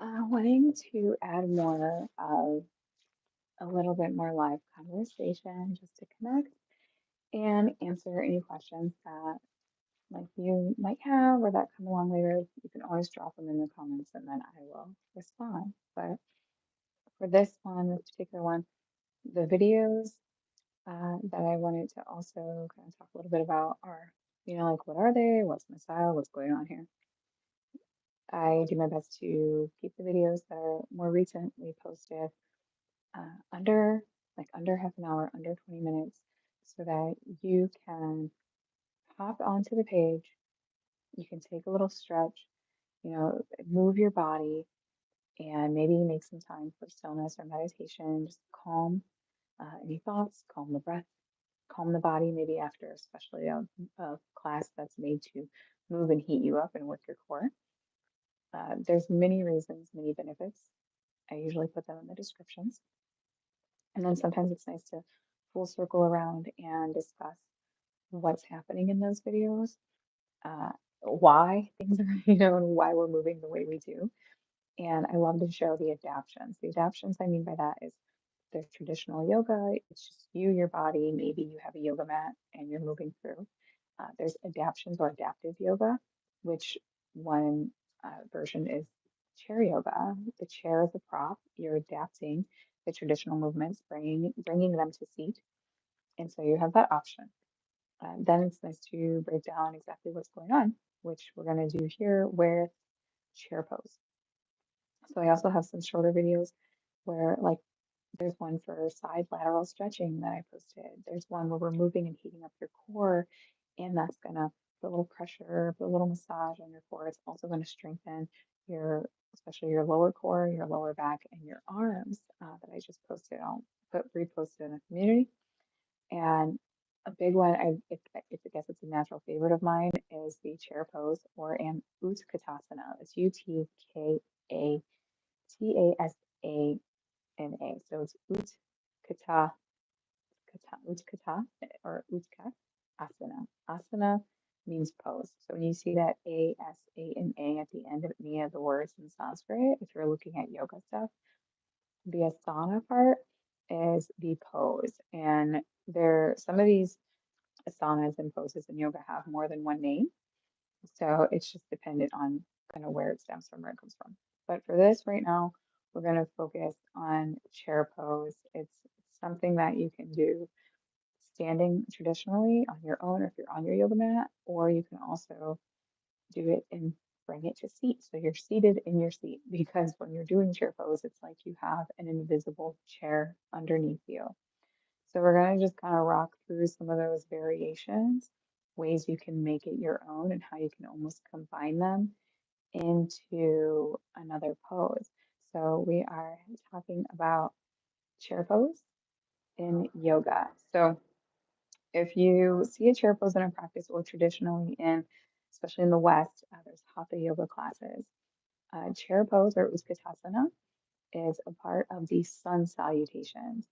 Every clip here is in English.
Wanting to add more of a little bit more live conversation just to connect and answer any questions that you might have or that come along later. You can always drop them in the comments and then I will respond. But for this particular one, the videos that I wanted to also kind of talk a little bit about are, what are they? What's my style? What's going on here? I do my best to keep the videos that are more recently posted under under half an hour, under 20 minutes, so that you can hop onto the page. You can take a little stretch, move your body, and maybe make some time for stillness or meditation. Just calm any thoughts, calm the breath, calm the body. Maybe after, especially a class that's made to move and heat you up and work your core. There's many reasons, many benefits. I usually put them in the descriptions. And then sometimes it's nice to full circle around and discuss what's happening in those videos, why things are, and why we're moving the way we do. And I love to show the adaptions. The adaptions I mean by that is there's traditional yoga, it's just you, your body, maybe you have a yoga mat and you're moving through. There's adaptions or adaptive yoga, which one version is chair yoga. The chair is a prop. You're adapting the traditional movements, bringing them to seat. And so you have that option. Then it's nice to break down exactly what's going on, which we're going to do here with chair pose. So I also have some shorter videos where there's one for side lateral stretching that I posted. There's one where we're moving and heating up your core, and that's gonna put a little pressure, put a little massage on your core. It's also gonna strengthen especially your lower core, your lower back, and your arms that I just posted. I'll put reposted in the community. And a big one, I guess it's a natural favorite of mine, is the chair pose or an Utkatasana. It's Utkatasana. So it's Utkata or Utka Asana. Asana means pose. So when you see that Asana at the end of any of the words in Sanskrit, if you're looking at yoga stuff, the asana part is the pose. And some of these asanas and poses in yoga have more than one name. So it's just dependent on kind of where it stems from, where it comes from. But for this right now, we're going to focus on chair pose. It's something that you can do standing traditionally on your own or if you're on your yoga mat, or you can also do it and bring it to seat. So you're seated in your seat because when you're doing chair pose, it's like you have an invisible chair underneath you. So we're going to just kind of rock through some of those variations, ways you can make it your own, and how you can almost combine them into another pose. So we are talking about chair pose in yoga. So if you see a chair pose in a practice or traditionally especially in the West, there's hatha yoga classes. Chair pose or Utkatasana is a part of the sun salutations.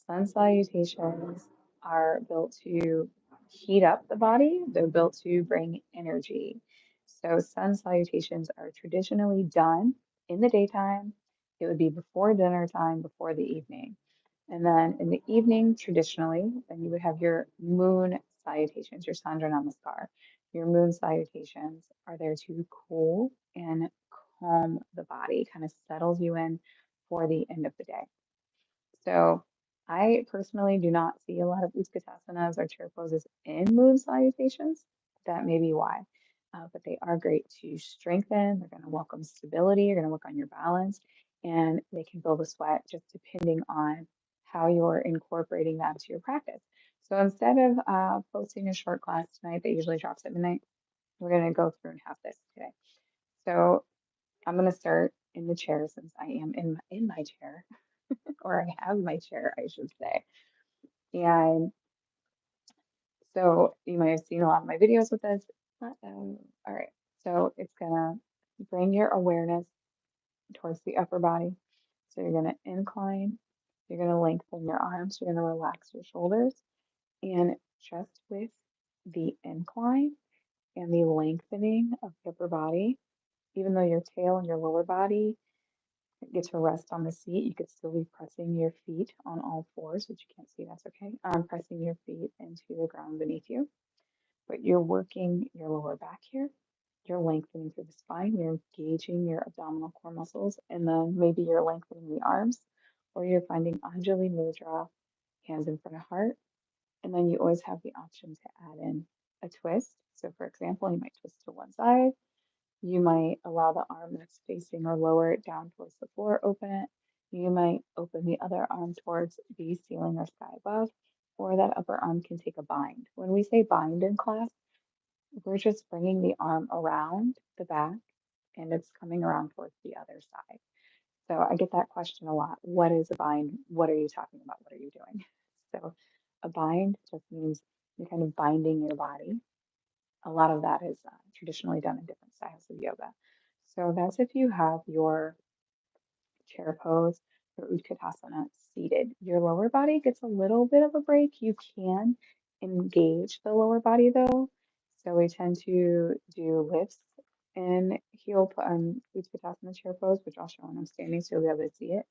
Sun salutations are built to heat up the body, they're built to bring energy. So, sun salutations are traditionally done in the daytime. It would be before dinner time, before the evening. And then in the evening, traditionally, then you would have your moon salutations, your Sandra Namaskar. Your moon salutations are there to cool and calm the body, kind of settles you in for the end of the day. So I personally do not see a lot of Utkatasana or chair poses in moon salutations. That may be why. But they are great to strengthen. They're going to welcome stability. You're going to work on your balance, and they can build a sweat just depending on how you're incorporating that to your practice. So instead of posting a short class tonight that usually drops at midnight, we're going to go through and have this today. So I'm going to start in the chair since I am in my chair, or I have my chair, I should say. And so you might have seen a lot of my videos with this. All right, so it's gonna bring your awareness towards the upper body. So you're gonna incline, you're gonna lengthen your arms, you're gonna relax your shoulders, and just with the incline and the lengthening of the upper body, even though your tail and your lower body get to rest on the seat. You could still be pressing your feet on all fours, which you can't see, that's okay. Pressing your feet into the ground beneath you, but you're working your lower back here. You're lengthening through the spine, you're engaging your abdominal core muscles, and then maybe you're lengthening the arms, or you're finding Anjali Mudra, hands in front of heart. And then you always have the option to add in a twist. So, for example, you might twist to one side. You might allow the arm that's facing or lower it down towards the floor, open it. You might open the other arm towards the ceiling or sky above, or that upper arm can take a bind. When we say bind in class, we're just bringing the arm around the back and it's coming around towards the other side. So I get that question a lot. What is a bind? What are you talking about? What are you doing? So a bind just means you're kind of binding your body. A lot of that is traditionally done in different styles of yoga. So that's if you have your chair pose or Utkatasana seated. Your lower body gets a little bit of a break. You can engage the lower body though. So we tend to do lifts in Utkatasana chair pose, which I'll show when I'm standing so you'll be able to see it.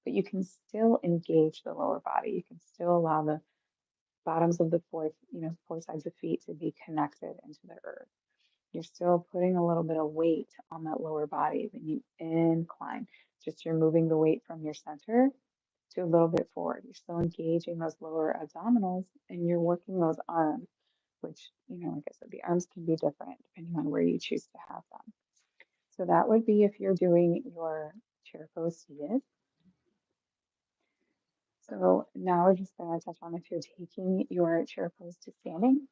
But you can still engage the lower body. You can still allow the bottoms of the four sides of feet to be connected into the earth. You're still putting a little bit of weight on that lower body when you incline. Just you're moving the weight from your center to a little bit forward. You're still engaging those lower abdominals and you're working those arms, which, like I said, the arms can be different depending on where you choose to have them. So that would be if you're doing your chair pose seated. So now we're just going to touch on if you're taking your chair pose to standing.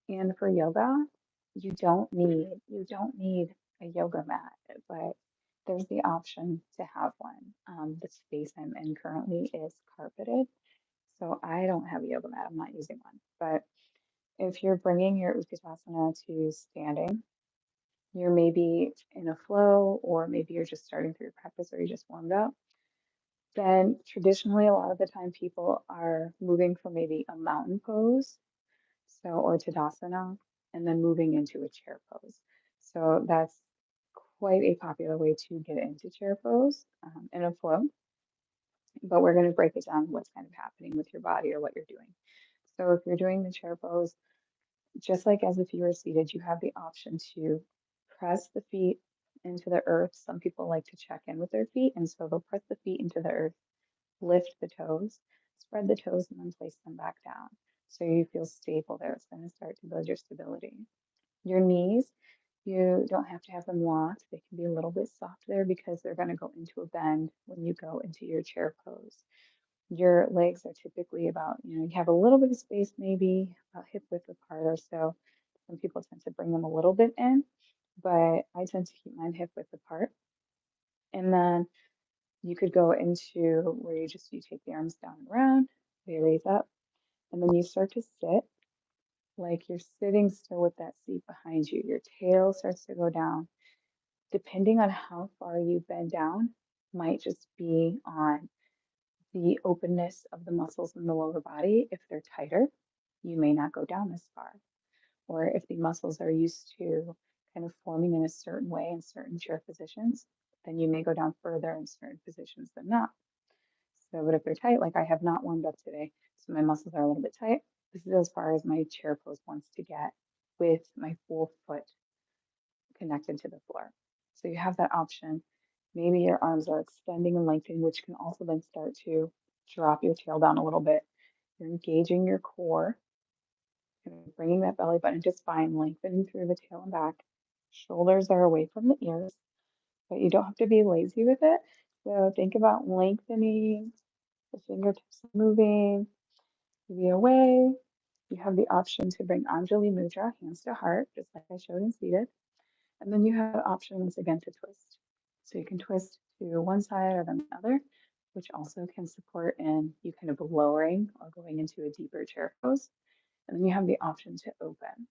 And for yoga, you don't need a yoga mat, but there's the option to have one. The space I'm in currently is carpeted, so I don't have a yoga mat. I'm not using one. But if you're bringing your Utkatasana to standing, you're maybe in a flow, or maybe you're just starting through your practice, or you just warmed up. Then traditionally, a lot of the time, people are moving from maybe a mountain pose or Tadasana, and then moving into a chair pose. So that's quite a popular way to get into chair pose in a flow. But we're going to break it down what's kind of happening with your body or what you're doing. So if you're doing the chair pose, just like as if you were seated, you have the option to press the feet into the earth. Some people like to check in with their feet, and so they'll press the feet into the earth, lift the toes, spread the toes, and then place them back down. So you feel stable there. It's going to start to build your stability. Your knees, you don't have to have them locked. They can be a little bit soft there because they're going to go into a bend when you go into your chair pose. Your legs are typically about, you have a little bit of space, maybe about hip width apart or so. Some people tend to bring them a little bit in, but I tend to keep mine hip width apart. And then you could go into where you take the arms down and around, they raise up, and then you start to sit like you're sitting still with that seat behind you. Your tail starts to go down. Depending on how far you bend down, might just be on the openness of the muscles in the lower body. If they're tighter, you may not go down as far. Or if the muscles are used to kind of forming in a certain way in certain chair positions, then you may go down further in certain positions than not. So, but if they're tight, like I have not warmed up today, so my muscles are a little bit tight, this is as far as my chair pose wants to get with my full foot connected to the floor. So you have that option. Maybe your arms are extending and lengthening, which can also then start to drop your tail down a little bit. You're engaging your core, and bringing that belly button to spine, lengthening through the tail and back. Shoulders are away from the ears, but you don't have to be lazy with it. So think about lengthening, the fingertips moving, maybe away. You have the option to bring Anjali Mudra, hands to heart, just like I showed in seated. And then you have the option once again to twist. So you can twist to one side or the other, which also can support in you kind of lowering or going into a deeper chair pose. And then you have the option to open.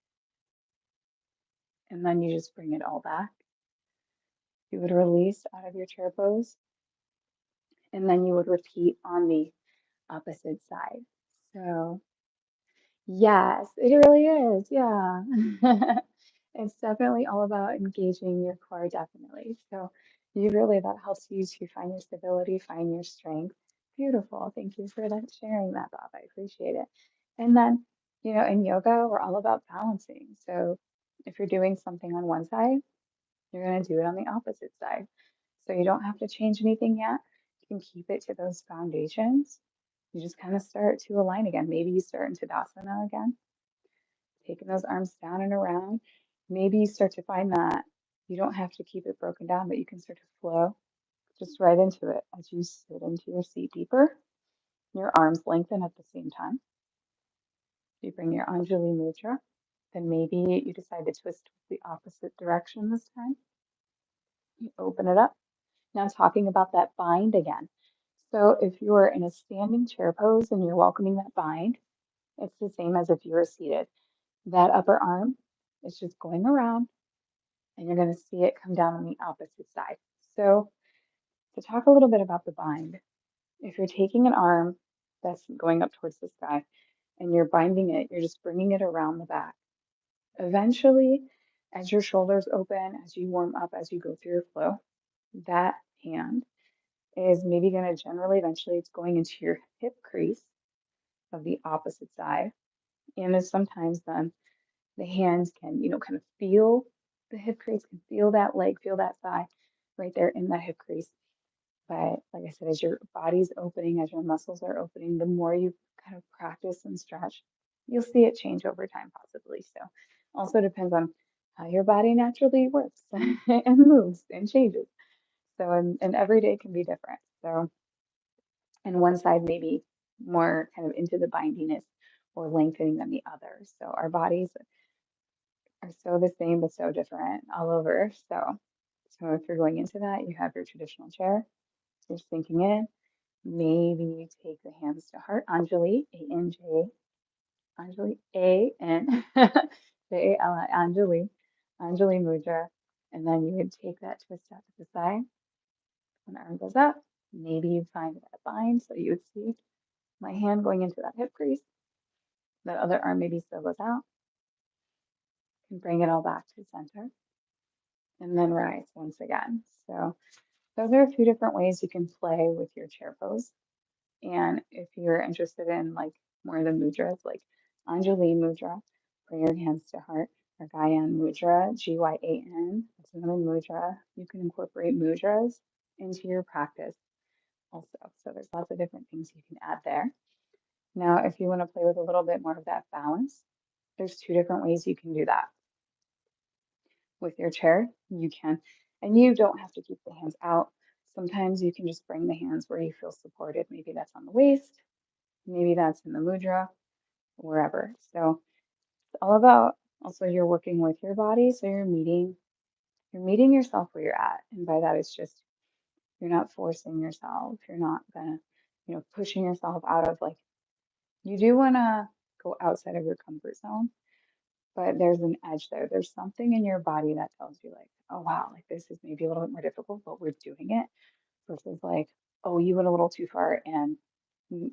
And then you just bring it all back. You would release out of your chair pose. And then you would repeat on the opposite side. So yes, it really is. Yeah. It's definitely all about engaging your core, definitely. So You really, that helps you to find your stability, find your strength. Beautiful. Thank you for that sharing that, Bob. I appreciate it. And then, in yoga, we're all about balancing. So if you're doing something on one side, you're going to do it on the opposite side. So you don't have to change anything yet. You can keep it to those foundations. You just kind of start to align again. Maybe you start in Tadasana again, taking those arms down and around. Maybe you start to find that you don't have to keep it broken down, but you can start to flow just right into it as you sit into your seat deeper. Your arms lengthen at the same time. You bring your Anjali Mudra. Then maybe you decide to twist the opposite direction this time. You open it up. Now, talking about that bind again. So, if you're in a standing chair pose and you're welcoming that bind, it's the same as if you were seated. That upper arm is just going around and you're going to see it come down on the opposite side. So, to talk a little bit about the bind, if you're taking an arm that's going up towards the sky and you're binding it, you're just bringing it around the back. Eventually, as your shoulders open, as you warm up, as you go through your flow, that hand is maybe going to generally eventually it's going into your hip crease of the opposite side. And as sometimes then the hands can, kind of feel the hip crease, can feel that leg, feel that thigh right there in that hip crease. But like I said, as your body's opening, as your muscles are opening, the more you kind of practice and stretch, you'll see it change over time, possibly. So, also depends on how your body naturally works and moves and changes. So, and every day can be different. So, and one side may be more kind of into the bindiness or lengthening than the other. So, our bodies are so the same but so different all over. So if you're going into that, you have your traditional chair, you're sinking in. Maybe you take the hands to heart, Anjali, A-N-J, Anjali, A-N, J-A-L-I, Anjali, Anjali Mudra. And then you would take that twist out to the side. When the arm goes up, maybe you find that bind. So you would see my hand going into that hip crease. That other arm maybe still goes out. And bring it all back to center. And then rise once again. So those are a few different ways you can play with your chair pose. And if you're interested in like more of the mudras, like Anjali Mudra, bring your hands to heart, or Gyan Mudra, Gyan, that's another mudra. You can incorporate mudras into your practice also. So there's lots of different things you can add there. Now, if you want to play with a little bit more of that balance, there's two different ways you can do that. With your chair, you can, and you don't have to keep the hands out. Sometimes you can just bring the hands where you feel supported. Maybe that's on the waist, maybe that's in the mudra, wherever. So it's all about also you're working with your body. So you're meeting yourself where you're at. And by that it's just you're not forcing yourself. You're not gonna, pushing yourself out of like you do wanna go outside of your comfort zone, but there's an edge there. There's something in your body that tells you like, oh wow, like this is maybe a little bit more difficult, but we're doing it versus like, oh, you went a little too far and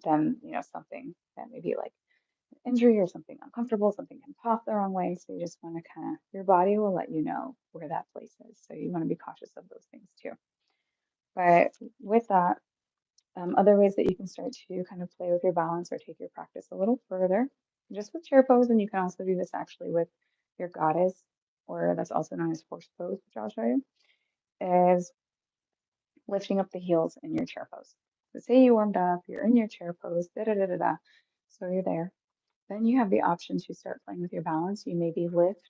then, something that maybe like injury or something uncomfortable, something can pop the wrong way. So you just want to kind of, your body will let you know where that place is. So you want to be cautious of those things too. But with that, other ways that you can start to kind of play with your balance or take your practice a little further, just with chair pose, and you can also do this actually with your goddess, or that's also known as horse pose, which I'll show you, is lifting up the heels in your chair pose. So say you warmed up, you're in your chair pose, da da da da da. So you're there. Then you have the option to start playing with your balance. You maybe lift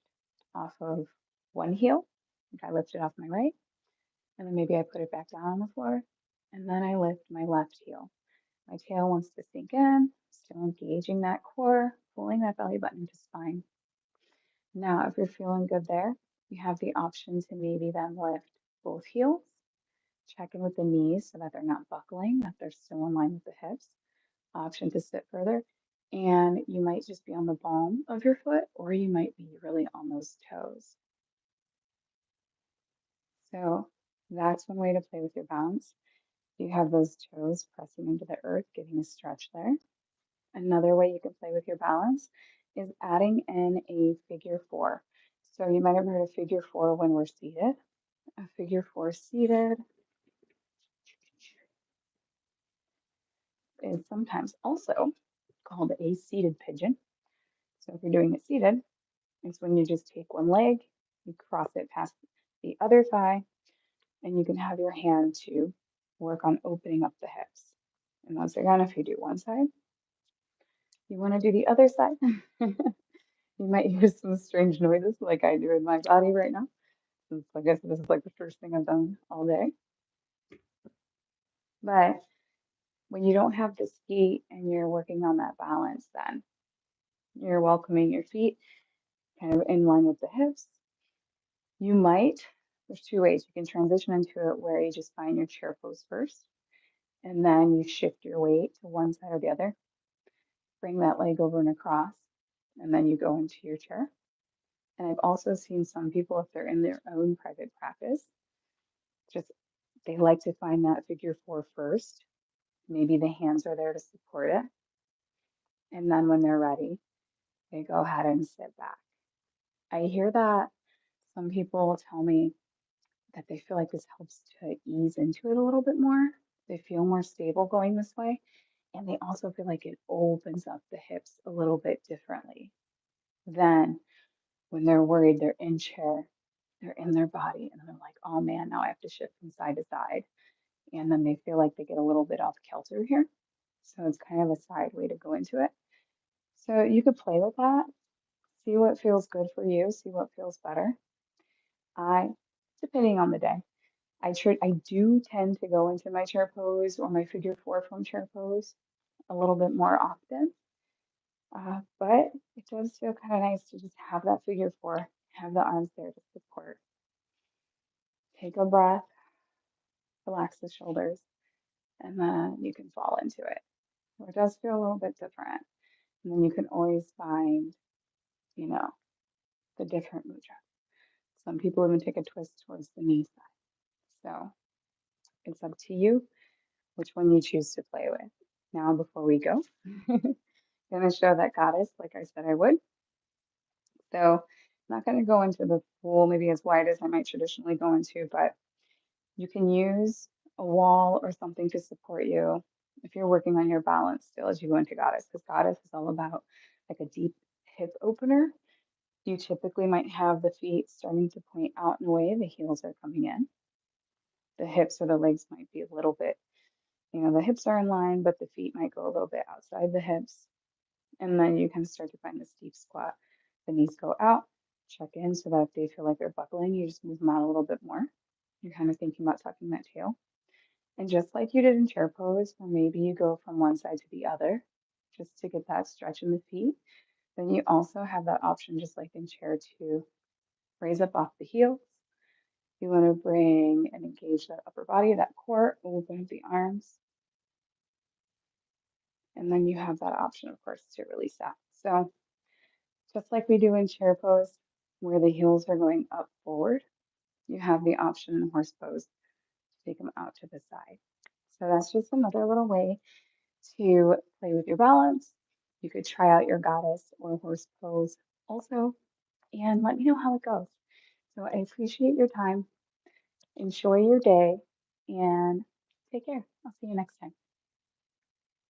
off of one heel. Like I lifted off my right, and then maybe I put it back down on the floor, and then I lift my left heel. My tail wants to sink in, still engaging that core, pulling that belly button into spine. Now, if you're feeling good there, you have the option to maybe then lift both heels, check in with the knees so that they're not buckling, that they're still in line with the hips. Option to sit further. And you might just be on the ball of your foot, or you might be really on those toes. So that's one way to play with your balance. You have those toes pressing into the earth, getting a stretch there. Another way you can play with your balance is adding in a figure four. So you might have heard of figure four when we're seated. A figure four seated is sometimes also called a seated pigeon. So if you're doing it seated, it's when you just take one leg, you cross it past the other thigh, and you can have your hand to work on opening up the hips. And once again, if you do one side, you want to do the other side. You might hear some strange noises like I do in my body right now. Since I guess this is like the first thing I've done all day. But when you don't have the ski and you're working on that balance, then you're welcoming your feet kind of in line with the hips. You might, there's two ways you can transition into it where you just find your chair pose first and then you shift your weight to one side or the other, bring that leg over and across, and then you go into your chair. And I've also seen some people, if they're in their own private practice, just they like to find that figure four first. Maybe the hands are there to support it. And then when they're ready, they go ahead and sit back. I hear that some people tell me that they feel like this helps to ease into it a little bit more. They feel more stable going this way. And they also feel like it opens up the hips a little bit differently than when they're worried they're in chair, they're in their body, and they're like, oh man, now I have to shift from side to side. And then they feel like they get a little bit off kilter here. So it's kind of a side way to go into it. So you could play with that, see what feels good for you, see what feels better. I, depending on the day, I do tend to go into my chair pose or my figure four from chair pose a little bit more often. But it does feel kind of nice to just have that figure four, have the arms there to support. Take a breath, relax the shoulders, and then you can fall into it. So it does feel a little bit different. And then you can always find, you know, the different mudra. Some people even take a twist towards the knee side. So it's up to you which one you choose to play with. Now, before we go, I'm going to show that goddess like I said I would. So I'm not going to go into the pool maybe as wide as I might traditionally go into, but you can use a wall or something to support you if you're working on your balance still as you go into goddess, because goddess is all about like a deep hip opener. You typically might have the feet starting to point out and away, the heels are coming in. The hips or the legs might be a little bit, the hips are in line, but the feet might go a little bit outside the hips. And then you can start to find this deep squat. The knees go out, check in so that if they feel like they're buckling, you just move them out a little bit more. You're kind of thinking about tucking that tail. And just like you did in chair pose, or maybe you go from one side to the other just to get that stretch in the feet, then you also have that option, just like in chair, to raise up off the heels. You want to bring and engage that upper body, that core, open up the arms. And then you have that option, of course, to release that. So just like we do in chair pose, where the heels are going up forward, you have the option in horse pose to take them out to the side. So that's just another little way to play with your balance. You could try out your goddess or horse pose also, and let me know how it goes. So I appreciate your time. Enjoy your day and take care. I'll see you next time.